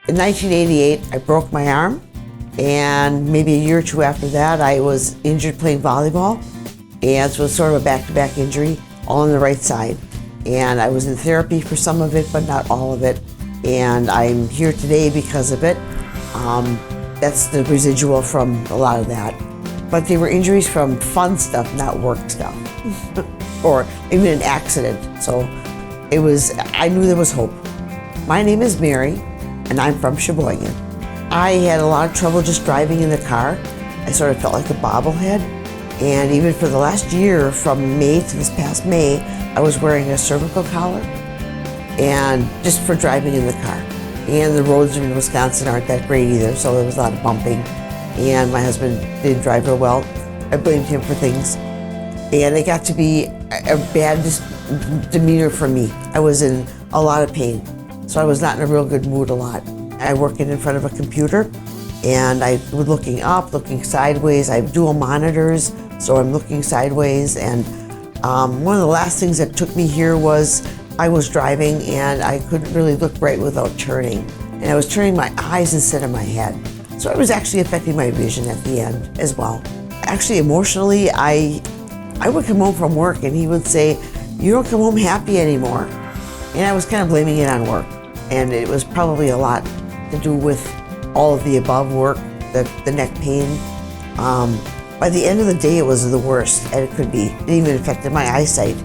In 1988, I broke my arm, and maybe a year or two after that, I was injured playing volleyball, and so it was sort of a back-to-back injury, all on the right side. And I was in therapy for some of it, but not all of it. And I'm here today because of it. That's the residual from a lot of that. But they were injuries from fun stuff, not work stuff, or even an accident. So I knew there was hope. My name is Mary, and I'm from Sheboygan. I had a lot of trouble just driving in the car. I sort of felt like a bobblehead. And even for the last year, from May to this past May, I was wearing a cervical collar, and just for driving in the car. And the roads in Wisconsin aren't that great either, so there was a lot of bumping. And my husband didn't drive real well. I blamed him for things. And it got to be a bad demeanor for me. I was in a lot of pain, so I was not in a real good mood a lot. I worked in front of a computer, and I was looking up, looking sideways. I have dual monitors, so I'm looking sideways. And one of the last things that took me here was I was driving, and I couldn't really look right without turning. And I was turning my eyes instead of my head. So it was actually affecting my vision at the end as well. Actually, emotionally, I would come home from work, and he would say, "You don't come home happy anymore." And I was kind of blaming it on work. And it was probably a lot to do with all of the above work, the neck pain. By the end of the day, it was the worst that it could be. It even affected my eyesight.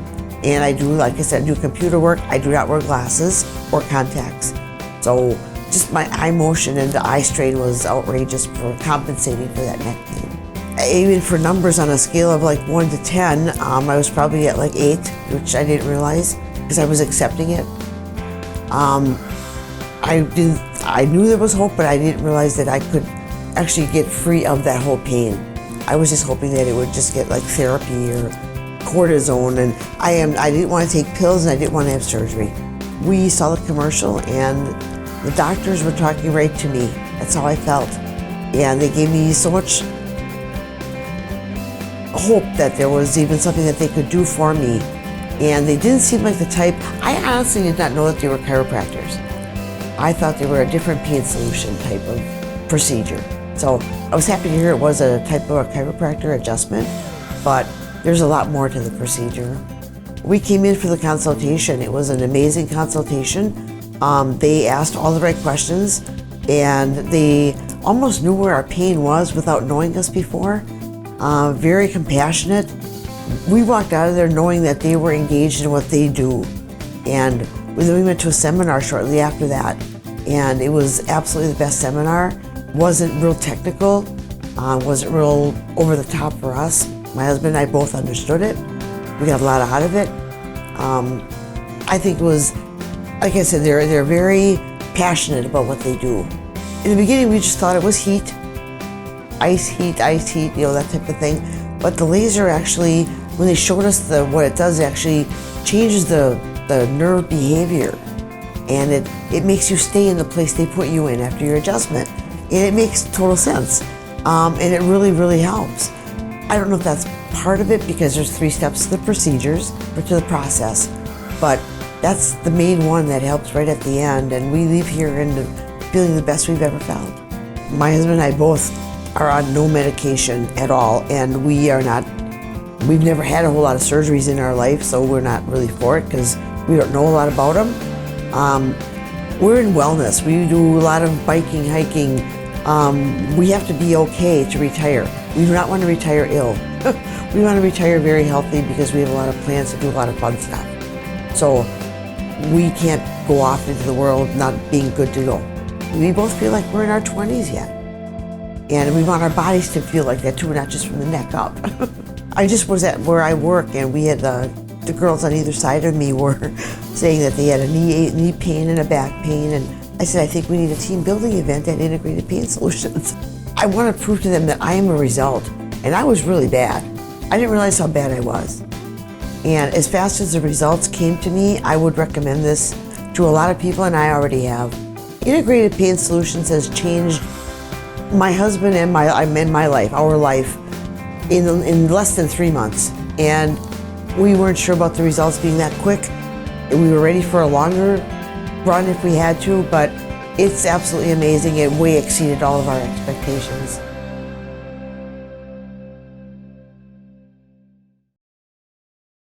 And I do, like I said, do computer work. I do not wear glasses or contacts. So just my eye motion and the eye strain was outrageous for compensating for that neck pain. Even for numbers on a scale of like 1 to 10, I was probably at like 8, which I didn't realize because I was accepting it. I knew there was hope, but I didn't realize that I could actually get free of that whole pain. I was just hoping that it would just get like therapy or cortisone, and I didn't want to take pills, and I didn't want to have surgery. We saw the commercial, and the doctors were talking right to me. That's how I felt. And they gave me so much hope that there was even something that they could do for me. And they didn't seem like the type, I honestly did not know that they were chiropractors. I thought they were a different pain solution type of procedure. So I was happy to hear it was a type of a chiropractor adjustment, but there's a lot more to the procedure. We came in for the consultation. It was an amazing consultation. They asked all the right questions, and they almost knew where our pain was without knowing us before. Very compassionate. We walked out of there knowing that they were engaged in what they do. And then we went to a seminar shortly after that, and it was absolutely the best seminar. Wasn't real technical, wasn't real over the top for us. My husband and I both understood it. We got a lot out of it. I think it was, like I said, they're very passionate about what they do. In the beginning, we just thought it was heat, ice heat, that type of thing. But the laser actually, when they showed us what it does, it actually changes the nerve behavior. And it makes you stay in the place they put you in after your adjustment. And it makes total sense. And it really, really helps. I don't know if that's part of it because there's 3 steps to the procedures or to the process, but that's the main one that helps right at the end. And we leave here feeling the best we've ever felt. My husband and I both are on no medication at all, and we've never had a whole lot of surgeries in our life, so we're not really for it because we don't know a lot about them. We're in wellness. We do a lot of biking, hiking. We have to be okay to retire. We do not want to retire ill. We want to retire very healthy because we have a lot of plans to do a lot of fun stuff. So we can't go off into the world not being good to go. We both feel like we're in our 20s yet. And we want our bodies to feel like that too, not just from the neck up. I just was at where I work, and we had the girls on either side of me were saying that they had a knee pain and a back pain, and I said, I think we need a team building event at Integrated Pain Solutions. I want to prove to them that I am a result, and I was really bad. I didn't realize how bad I was. And as fast as the results came to me, I would recommend this to a lot of people, and I already have. Integrated Pain Solutions has changed my husband and my life, our life, in less than 3 months. And we weren't sure about the results being that quick. We were ready for a longer run if we had to, but It's absolutely amazing. It way exceeded all of our expectations.